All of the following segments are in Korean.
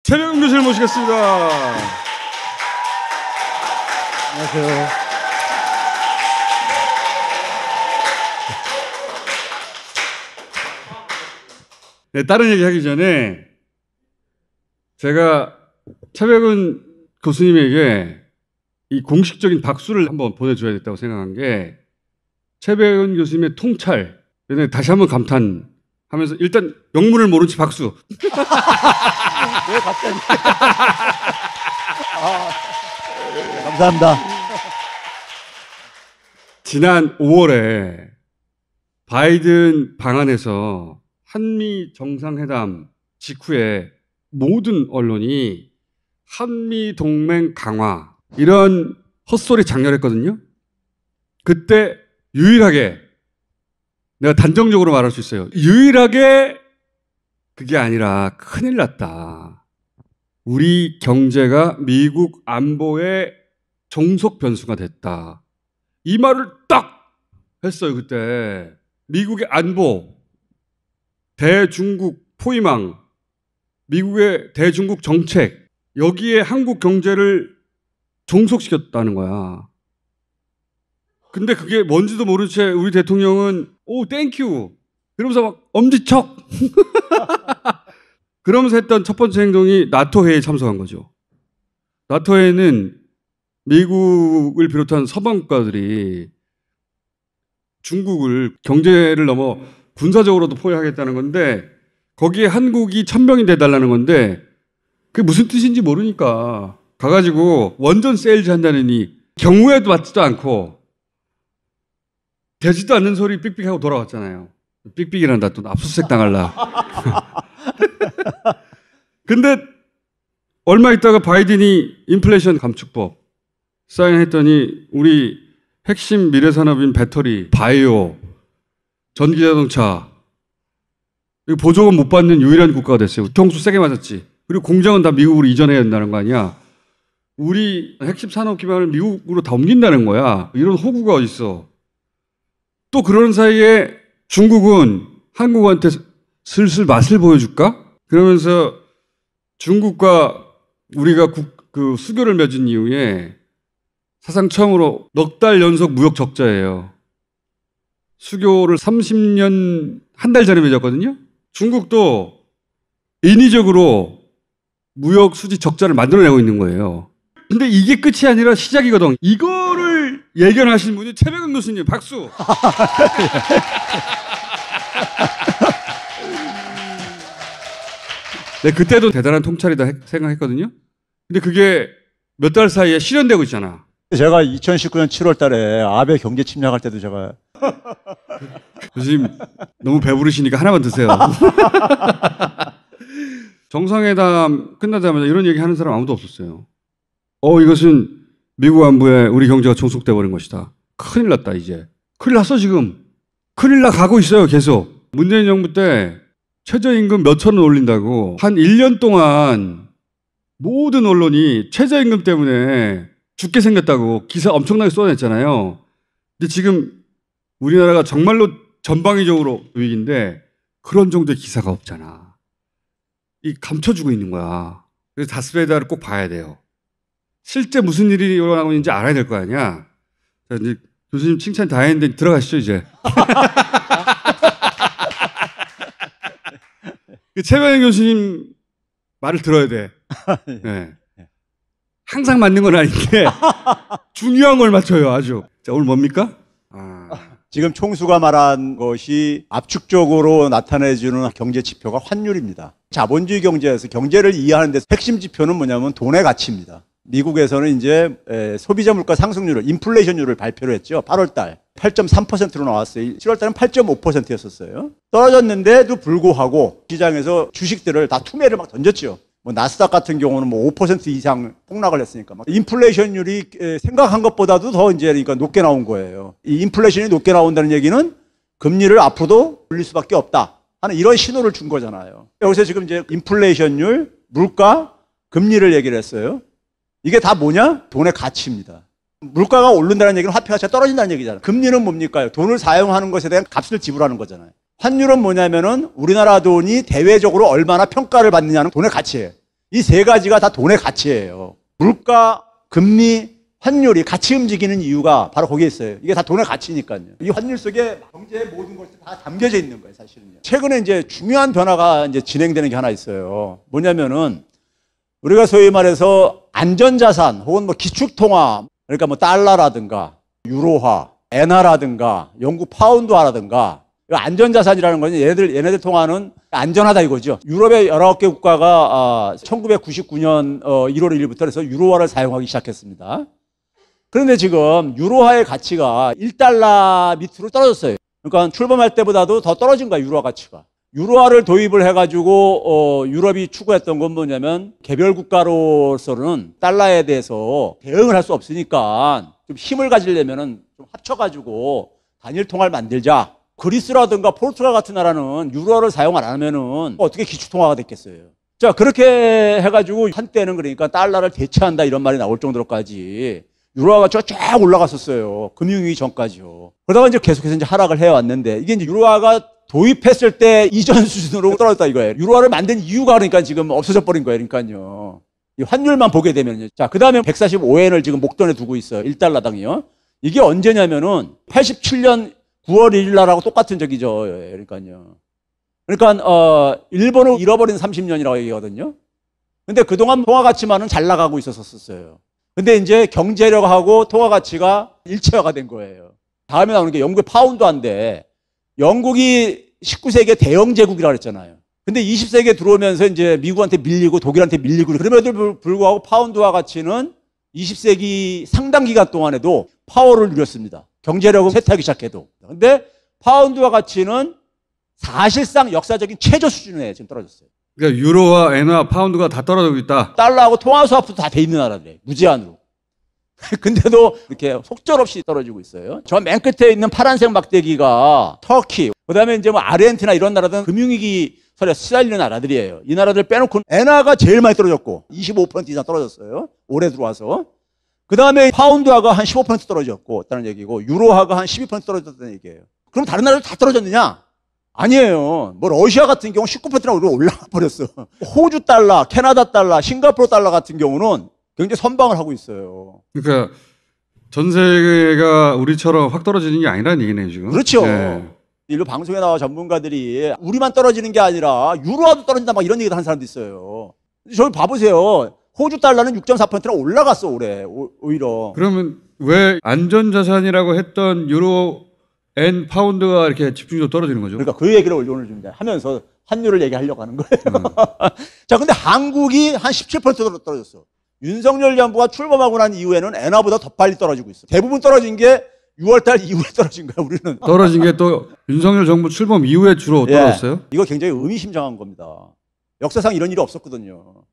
최백운 교수를 모시겠습니다. 안녕하세요. 네, 다른 얘기 하기 전에 제가 최백운 교수님에게 이 공식적인 박수를 한번 보내줘야겠다고 생각한 게 최백운 교수님의 통찰. 다시 한번 감탄하면서 일단 영문을 모른 채 박수. 왜 갑자기? 감사합니다. 지난 5월에 바이든 방한에서 한미 정상회담 직후에 모든 언론이 한미 동맹 강화 이런 헛소리 장렬했거든요. 그때 유일하게 내가 단정적으로 말할 수 있어요. 유일하게 그게 아니라 큰일 났다. 우리 경제가 미국 안보의 종속 변수가 됐다. 이 말을 딱 했어요. 그때 미국의 안보, 대중국 포위망, 미국의 대중국 정책 여기에 한국 경제를 종속시켰다는 거야. 근데 그게 뭔지도 모른 채 우리 대통령은 오 땡큐 그러면서 막 엄지척 그러면서 했던 첫 번째 행동이 나토 회의에 참석한 거죠. 나토 회의는 미국을 비롯한 서방 국가들이 중국을 경제를 넘어 군사적으로도 포위하겠다는 건데 거기에 한국이 1000명이 돼달라는 건데 그게 무슨 뜻인지 모르니까 가가지고 원전 세일즈 한다느니 경우에도 맞지도 않고 되지도 않는 소리 삑삑하고 돌아왔잖아요. 삑삑이란다 또 압수수색 당할라. 근데 얼마 있다가 바이든이 인플레이션 감축법 사인했더니 우리 핵심 미래산업인 배터리, 바이오, 전기자동차 이거 보조금 못 받는 유일한 국가가 됐어요. 뒤통수 세게 맞았지. 그리고 공장은 다 미국으로 이전해야 된다는 거 아니야. 우리 핵심 산업 기반을 미국으로 다 옮긴다는 거야. 이런 호구가 어디 있어. 또 그런 사이에 중국은 한국한테 슬슬 맛을 보여줄까? 그러면서 중국과 우리가 그 수교를 맺은 이후에 사상 처음으로 넉 달 연속 무역 적자예요. 수교를 30년 한 달 전에 맺었거든요. 중국도 인위적으로 무역 수지 적자를 만들어내고 있는 거예요. 근데 이게 끝이 아니라 시작이거든. 이거를 예견하신 분이 최백운 교수님 박수. 네, 그때도 대단한 통찰이다 생각했거든요. 근데 그게 몇 달 사이에 실현되고 있잖아. 제가 2019년 7월 달에 아베 경제 침략할 때도 제가 교수님 너무 배부르시니까 하나만 드세요. 정상회담 끝나자마자 이런 얘기 하는 사람 아무도 없었어요. 이것은 미국 안보에 우리 경제가 종속돼 버린 것이다. 큰일 났다 이제. 큰일 났어 지금. 큰일 나 가고 있어요 계속. 문재인 정부 때 최저임금 몇천 원 올린다고 한 1년 동안 모든 언론이 최저임금 때문에 죽게 생겼다고 기사 엄청나게 쏟아냈잖아요. 근데 지금 우리나라가 정말로 전방위적으로 위기인데 그런 정도의 기사가 없잖아. 이 감춰주고 있는 거야. 그래서 다스베이다를 꼭 봐야 돼요. 실제 무슨 일이 일어나고 있는지 알아야 될 거 아니야. 자, 이제 교수님 칭찬 다 했는데 들어가시죠 이제. 최백운 교수님 말을 들어야 돼. 네. 항상 맞는 건 아닌데 중요한 걸 맞춰요 아주. 자 오늘 뭡니까? 지금 총수가 말한 것이 압축적으로 나타내주는 경제 지표가 환율입니다. 자본주의 경제에서 경제를 이해하는 데 핵심 지표는 뭐냐면 돈의 가치입니다. 미국에서는 이제 소비자 물가 상승률을 인플레이션율을 발표를 했죠. 8월 달 8.3%로 나왔어요. 7월 달은 8.5%였었어요. 떨어졌는데도 불구하고 시장에서 주식들을 다 투매를 막 던졌죠. 뭐 나스닥 같은 경우는 뭐 5% 이상 폭락을 했으니까 막 인플레이션율이 생각한 것보다도 더 이제 그러니까 높게 나온 거예요. 이 인플레이션이 높게 나온다는 얘기는 금리를 앞으로도 올릴 수밖에 없다 하는 이런 신호를 준 거잖아요. 여기서 지금 이제 인플레이션율, 물가, 금리를 얘기를 했어요. 이게 다 뭐냐? 돈의 가치입니다. 물가가 오른다는 얘기는 화폐 가치가 떨어진다는 얘기잖아요. 금리는 뭡니까? 돈을 사용하는 것에 대한 값을 지불하는 거잖아요. 환율은 뭐냐면은 우리나라 돈이 대외적으로 얼마나 평가를 받느냐는 돈의 가치예요. 이 세 가지가 다 돈의 가치예요. 물가, 금리, 환율이 같이 움직이는 이유가 바로 거기에 있어요. 이게 다 돈의 가치니까요. 이 환율 속에 경제의 모든 것이 다 담겨져 있는 거예요, 사실은요. 최근에 이제 중요한 변화가 이제 진행되는 게 하나 있어요. 뭐냐면은 우리가 소위 말해서 안전자산 혹은 뭐 기축통화, 그러니까 뭐 달러라든가 유로화, 엔화라든가 영국 파운드화라든가 안전자산이라는 건 얘네들 통화는 안전하다 이거죠. 유럽의 19개 국가가 1999년 1월 1일부터 해서 유로화를 사용하기 시작했습니다. 그런데 지금 유로화의 가치가 1달러 밑으로 떨어졌어요. 그러니까 출범할 때보다도 더 떨어진 거야, 유로화 가치가. 유로화를 도입을 해가지고 유럽이 추구했던 건 뭐냐면 개별 국가로서는 달러에 대해서 대응을 할 수 없으니까 좀 힘을 가지려면은 좀 합쳐가지고 단일 통화를 만들자. 그리스라든가 포르투갈 같은 나라는 유로화를 사용 안 하면은 어떻게 기축통화가 됐겠어요. 자, 그렇게 해가지고 한때는 그러니까 달러를 대체한다 이런 말이 나올 정도로까지 유로화가 쫙 올라갔었어요. 금융위기 전까지요. 그러다가 이제 계속해서 이제 하락을 해왔는데 이게 이제 유로화가 도입했을 때 이전 수준으로 떨어졌다 이거예요. 유로화를 만든 이유가 그러니까 지금 없어져 버린 거예요. 그러니까요. 이 환율만 보게 되면요. 자, 그 다음에 145엔을 지금 목돈에 두고 있어요. 1달러당이요. 이게 언제냐면은 87년 9월 1일 날하고 똑같은 적이죠. 그러니까요. 그러니까 일본을 잃어버린 30년이라고 얘기하거든요. 근데 그동안 통화 가치만은 잘 나가고 있었어요. 근데 이제 경제력하고 통화 가치가 일체화가 된 거예요. 다음에 나오는 게 영국의 파운드화인데 영국이 19세기의 대영 제국이라고 그랬잖아요. 근데 20세기에 들어오면서 이제 미국한테 밀리고 독일한테 밀리고 그럼에도 불구하고 파운드화 가치는 20세기 상당 기간 동안에도 파워를 누렸습니다. 경제력은 쇠퇴하기 시작해도. 근데 파운드화 가치는 사실상 역사적인 최저 수준에 지금 떨어졌어요. 그러니까 유로와 엔화, 파운드가 다 떨어지고 있다. 달러하고 통화 수합도 다 돼 있는 나라들이에요. 무제한으로. 근데도 이렇게 속절없이 떨어지고 있어요. 저 맨 끝에 있는 파란색 막대기가 터키, 그다음에 이제 뭐 아르헨티나 이런 나라들은 금융위기 설에 시달리는 나라들이에요. 이 나라들 빼놓고 엔화가 제일 많이 떨어졌고 25% 이상 떨어졌어요. 올해 들어와서. 그 다음에 파운드화가 한 15% 떨어졌고, 있다는 얘기고, 유로화가 한 12% 떨어졌다는 얘기예요. 그럼 다른 나라들 다 떨어졌느냐? 아니에요. 뭐 러시아 같은 경우 19%나 올라가 버렸어. 호주 달러, 캐나다 달러, 싱가포르 달러 같은 경우는 굉장히 선방을 하고 있어요. 그러니까 전 세계가 우리처럼 확 떨어지는 게 아니라는 얘기네요, 지금. 그렇죠. 네. 일부 방송에 나와 전문가들이 우리만 떨어지는 게 아니라 유로화도 떨어진다 막 이런 얘기도 하는 사람도 있어요. 저기 봐보세요. 호주 달러는 6.4%나 올라갔어, 올해. 오히려. 그러면 왜 안전자산이라고 했던 유로, 엔, 파운드가 이렇게 집중적으로 떨어지는 거죠? 그러니까 그 얘기를 오늘 좀 하면서 환율을 얘기하려고 하는 거예요. 자, 근데 한국이 한 17% 떨어졌어. 윤석열 정부가 출범하고 난 이후에는 엔화보다 더 빨리 떨어지고 있어. 대부분 떨어진 게 6월달 이후에 떨어진 거야, 우리는. 떨어진 게 또 윤석열 정부 출범 이후에 주로 떨어졌어요? 이거 굉장히 의미심장한 겁니다. 역사상 이런 일이 없었거든요.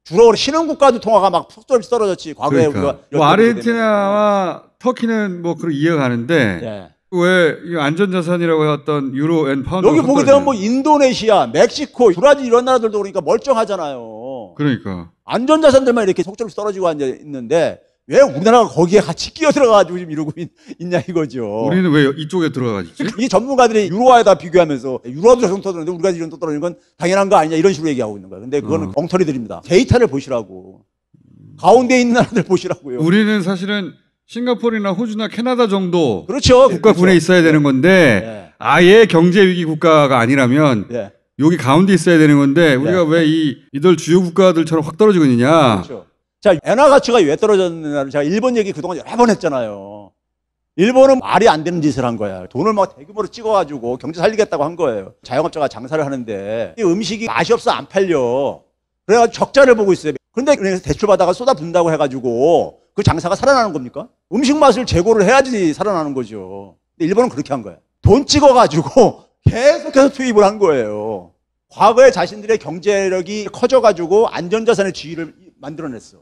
주로 신흥국가도 통화가 막 속절없이 떨어졌지. 과거에 그러니까. 우리가 뭐 아르헨티나와 터키는 뭐 그런 이해가 가는데 왜 이 안전자산이라고 해왔던 유로, 엔, 파운드 여기 보게 되면 뭐 인도네시아, 멕시코, 브라질 이런 나라들도 그러니까 멀쩡하잖아요. 그러니까 안전자산들만 이렇게 속절없이 떨어지고 앉아 있는데 왜 우리나라가 거기에 같이 끼어 들어가가지고 지금 이러고 있냐 이거죠. 우리는 왜 이쪽에 들어가지? 이 전문가들이 유로화에다 비교하면서 유로화도 저정 떨어지는데 우리가 이런 또 떨어지는 건 당연한 거 아니냐 이런 식으로 얘기하고 있는 거예요. 근데 그거는 엉터리들입니다. 데이터를 보시라고. 가운데 있는 나라들 보시라고요. 우리는 사실은 싱가포르나 호주나 캐나다 정도 그렇죠. 국가군에 있어야 되는 건데 아예 경제 위기 국가가 아니라면 여기 가운데 있어야 되는 건데 우리가 왜 이들 주요 국가들처럼 확 떨어지고 있느냐. 그렇죠. 자, 엔화 가치가 왜 떨어졌느냐를 제가 일본 얘기 그동안 여러 번 했잖아요. 일본은 말이 안 되는 짓을 한 거야. 돈을 막 대규모로 찍어가지고 경제 살리겠다고 한 거예요. 자영업자가 장사를 하는데 이 음식이 맛이 없어 안 팔려. 그래가지고 적자를 보고 있어요. 그런데 은행에서 대출 받아가 쏟아붓는다고 해가지고 그 장사가 살아나는 겁니까? 음식 맛을 제고를 해야지 살아나는 거죠. 근데 일본은 그렇게 한 거야. 돈 찍어가지고 계속해서 투입을 한 거예요. 과거에 자신들의 경제력이 커져가지고 안전자산의 지위를 만들어냈어.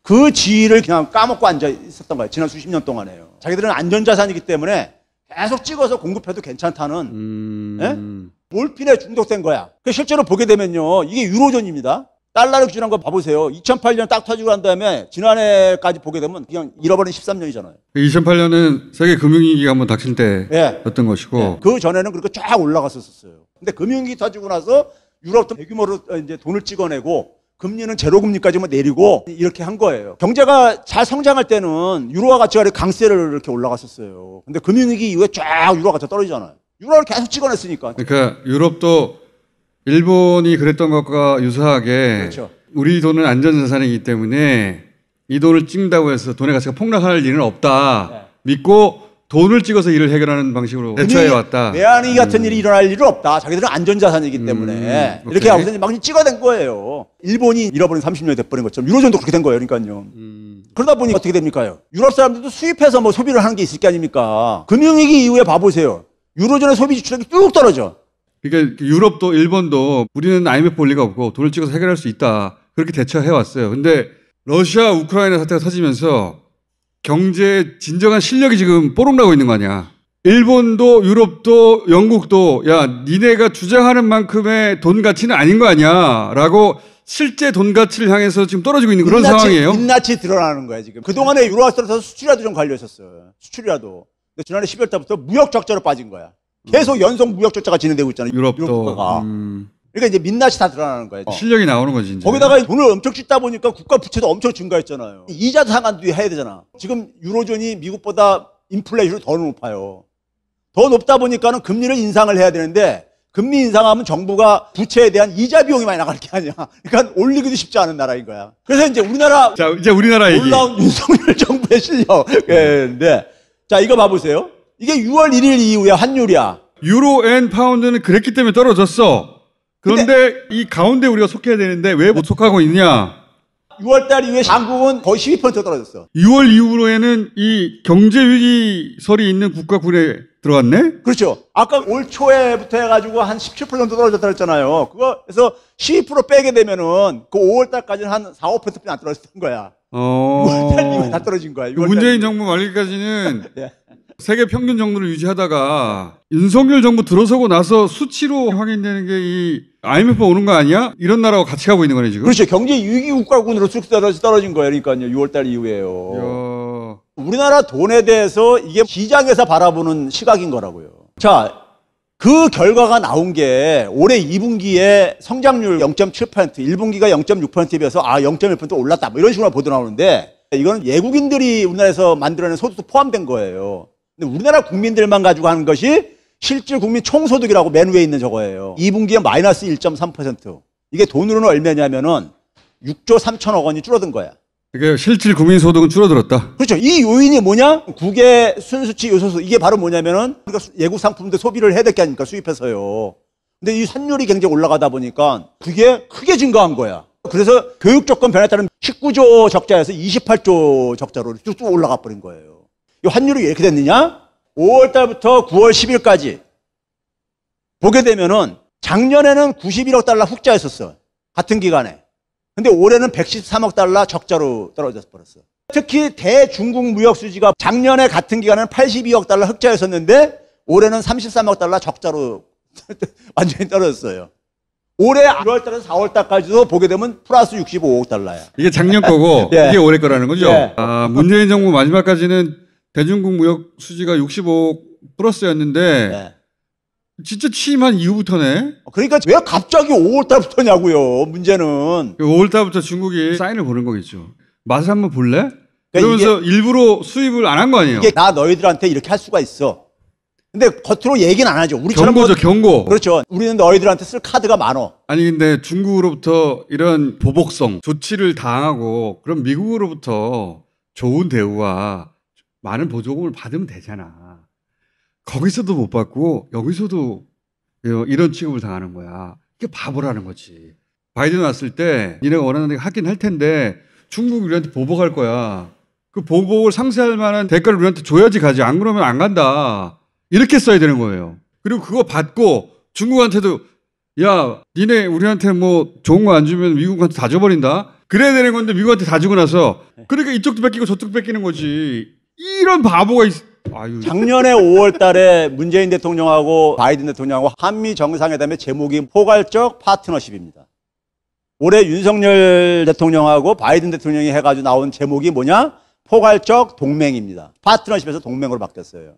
그 지위를 그냥 까먹고 앉아 있었던 거예요. 지난 수십 년 동안에요. 자기들은 안전자산이기 때문에 계속 찍어서 공급해도 괜찮다는 몰핀에 중독된 거야. 실제로 보게 되면요. 이게 유로존입니다. 달러를 기준한 거 봐보세요. 2008년 딱 터지고 난 다음에 지난해까지 보게 되면 그냥 잃어버린 13년이잖아요. 2008년은 세계 금융위기가 한번 닥칠 때였던 것이고 그 전에는 그렇게 쫙 올라갔었어요. 근데 금융위기 터지고 나서 유럽도 대규모로 이제 돈을 찍어내고 금리는 제로 금리까지만 내리고 이렇게 한 거예요. 경제가 잘 성장할 때는 유로화 가치가 강세를 이렇게 올라갔었어요. 근데 금융위기 이후에 쫙 유로화 가치가 떨어지잖아요. 유로화를 계속 찍어냈으니까. 그러니까 유럽도 일본이 그랬던 것과 유사하게 그렇죠. 우리 돈은 안전자산이기 때문에 이 돈을 찍는다고 해서 돈의 가치가 폭락할 일은 없다. 네. 믿고 돈을 찍어서 일을 해결하는 방식으로 대처해 왔다. 외환위기 같은 일이 일어날 일은 없다. 자기들은 안전자산이기 때문에 이렇게 하고서 막 찍어낸 거예요. 일본이 잃어버린 30년이 돼버린 것처럼 유로존도 그렇게 된 거예요. 그러니까요. 그러다 보니 어떻게 됩니까? 유럽 사람들도 수입해서 뭐 소비를 하는 게 있을 게 아닙니까? 금융위기 이후에 봐보세요. 유로존의 소비 지출액이 쭉 떨어져. 그러니까 유럽도 일본도 우리는 IMF 볼 리가 없고 돈을 찍어서 해결할 수 있다. 그렇게 대처해 왔어요. 근데 러시아 우크라이나 사태가 터지면서 경제의 진정한 실력이 지금 뽀록나고 있는 거 아니야. 일본도 유럽도 영국도 야 니네가 주장하는 만큼의 돈 가치는 아닌 거 아니야 라고 실제 돈 가치를 향해서 지금 떨어지고 있는 그런 상황이에요. 민낯이 드러나는 거야 지금. 그동안에 유로화 떨어져서 수출이라도 좀 관리했었어요. 수출이라도. 근데 지난해 12월 달부터 무역 적자로 빠진 거야. 계속 연속 무역 적자가 진행되고 있잖아요. 유럽도. 국가가. 그러니까 이제 민낯이 다 드러나는 거예요. 실력이 나오는 거지. 이제. 거기다가 돈을 엄청 찢다 보니까 국가 부채도 엄청 증가했잖아요. 이자도 상환도 해야 되잖아. 지금 유로존이 미국보다 인플레이션이 더 높아요. 더 높다 보니까는 금리를 인상을 해야 되는데 금리 인상하면 정부가 부채에 대한 이자 비용이 많이 나갈 게 아니야. 그러니까 올리기도 쉽지 않은 나라인 거야. 그래서 이제 우리나라 자 이제 우리나라 얘기. 올라온 윤석열 정부의 실력. 네. 자 이거 봐보세요. 이게 6월 1일 이후에 환율이야. 유로 앤 파운드는 그랬기 때문에 떨어졌어. 그런데 이 가운데 우리가 속해야 되는데 왜 못 속하고 있냐? 6월달 이후에 한국은 거의 12% 떨어졌어. 6월 이후로에는 이 경제위기설이 있는 국가군에 들어갔네? 그렇죠. 아까 올 초에부터 해가지고 한 17% 정도 떨어졌다 했잖아요. 그래서 12% 빼게 되면은 그 5월달까지는 한 4, 5%뿐이 안 떨어졌던 거야. 6월달 이후에 다 떨어진 거야. 문재인 정부 말기까지는 네. 세계 평균 정도를 유지하다가 윤석열 정부 들어서고 나서 수치로 확인되는 게 이 IMF 오는 거 아니야? 이런 나라와 같이 가고 있는 거네 지금. 그렇죠. 경제 위기 국가군으로 쑥 떨어진 거예요. 그러니까요. 6월달 이후에요. 이야. 우리나라 돈에 대해서 이게 시장에서 바라보는 시각인 거라고요. 자, 그 결과가 나온 게 올해 2분기에 성장률 0.7%, 1분기가 0.6%에 비해서 0.1% 올랐다. 뭐 이런 식으로 보도 나오는데 이건 외국인들이 우리나라에서 만들어낸 소득도 포함된 거예요. 근데 우리나라 국민들만 가지고 하는 것이 실질 국민 총소득이라고 맨 위에 있는 저거예요. 2분기에 마이너스 1.3%. 이게 돈으로는 얼마냐면은 6조 3천억 원이 줄어든 거야. 그러니까 실질 국민 소득은 줄어들었다. 그렇죠. 이 요인이 뭐냐? 국외 순수치 요소수. 이게 바로 뭐냐면은 우리가 외국 상품들 소비를 해야 될 게 아닙니까? 수입해서요. 근데 이 환율이 굉장히 올라가다 보니까 그게 크게 증가한 거야. 그래서 교육 조건 변화에 따른 19조 적자에서 28조 적자로 쭉 올라가 버린 거예요. 이 환율이 왜 이렇게 됐느냐? 5월 달부터 9월 10일까지 보게 되면은 작년에는 91억 달러 흑자였었어. 같은 기간에. 근데 올해는 113억 달러 적자로 떨어져 버렸어. 특히 대중국 무역 수지가 작년에 같은 기간에는 82억 달러 흑자였었는데 올해는 33억 달러 적자로 완전히 떨어졌어요. 올해 1월 달에서 4월 달까지도 보게 되면 플러스 65억 달러야. 이게 작년 거고 네. 이게 올해 거라는 거죠? 네. 문재인 정부 마지막까지는 대중국 무역 수지가 65억 플러스였는데 네. 진짜 취임한 이후부터네. 그러니까 왜 갑자기 5월 달부터냐고요. 문제는. 5월 달부터 중국이 사인을 보는 거겠죠. 맛을 한번 볼래? 그러니까 그러면서 일부러 수입을 안 한 거 아니에요? 이게 나 너희들한테 이렇게 할 수가 있어. 근데 겉으로 얘기는 안 하죠. 우리처럼 경고죠, 경고. 그렇죠. 우리는 너희들한테 쓸 카드가 많어. 아니 근데 중국으로부터 이런 보복성 조치를 당하고 그럼 미국으로부터 좋은 대우와 많은 보조금을 받으면 되잖아. 거기서도 못 받고 여기서도 이런 취급을 당하는 거야. 이게 바보라는 거지. 바이든 왔을 때 니네가 원하는 데 하긴 할 텐데 중국 우리한테 보복할 거야. 그 보복을 상쇄할 만한 대가를 우리한테 줘야지 가지. 안 그러면 안 간다. 이렇게 써야 되는 거예요. 그리고 그거 받고 중국한테도 야 니네 우리한테 뭐 좋은 거 안 주면 미국한테 다 줘버린다. 그래야 되는 건데 미국한테 다 주고 나서 그러니까 이쪽도 뺏기고 저쪽도 뺏기는 거지. 이런 바보가 아유. 작년에 5월 달에 문재인 대통령하고 바이든 대통령하고 한미 정상회담의 제목이 포괄적 파트너십입니다. 올해 윤석열 대통령하고 바이든 대통령이 해가지고 나온 제목이 뭐냐? 포괄적 동맹입니다. 파트너십에서 동맹으로 바뀌었어요.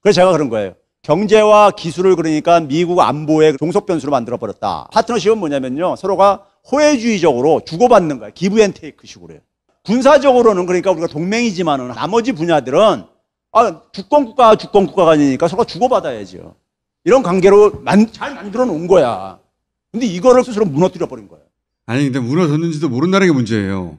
그래서 제가 그런 거예요. 경제와 기술을 그러니까 미국 안보의 종속 변수로 만들어버렸다. 파트너십은 뭐냐면요. 서로가 호혜주의적으로 주고받는 거야. 기브 앤 테이크 식으로 해요. 군사적으로는 그러니까 우리가 동맹이지만은 나머지 분야들은 주권국가가 주권국가가 아니니까 서로 주고받아야죠. 이런 관계로 잘 만들어 놓은 거야. 근데 이거를 스스로 무너뜨려 버린 거야. 아니 근데 무너졌는지도 모른다는 게 문제예요.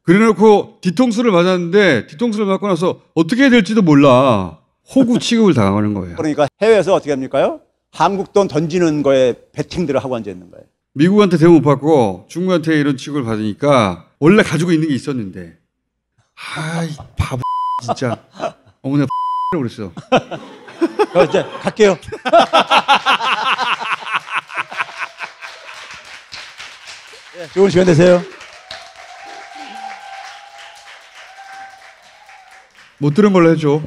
그래놓고 뒤통수를 맞았는데 뒤통수를 맞고 나서 어떻게 해야 될지도 몰라. 호구 취급을 당하는 거예요. 그러니까 해외에서 어떻게 합니까요? 한국 돈 던지는 거에 배팅들을 하고 앉아 있는 거예요. 미국한테 대우 못 받고 중국한테 이런 취급을 받으니까 원래 가지고 있는 게 있었는데 아이 바보 진짜 어머니가 그랬어. 이제 갈게요. 네, 좋은 시간 되세요. 못 들은 걸로 해줘.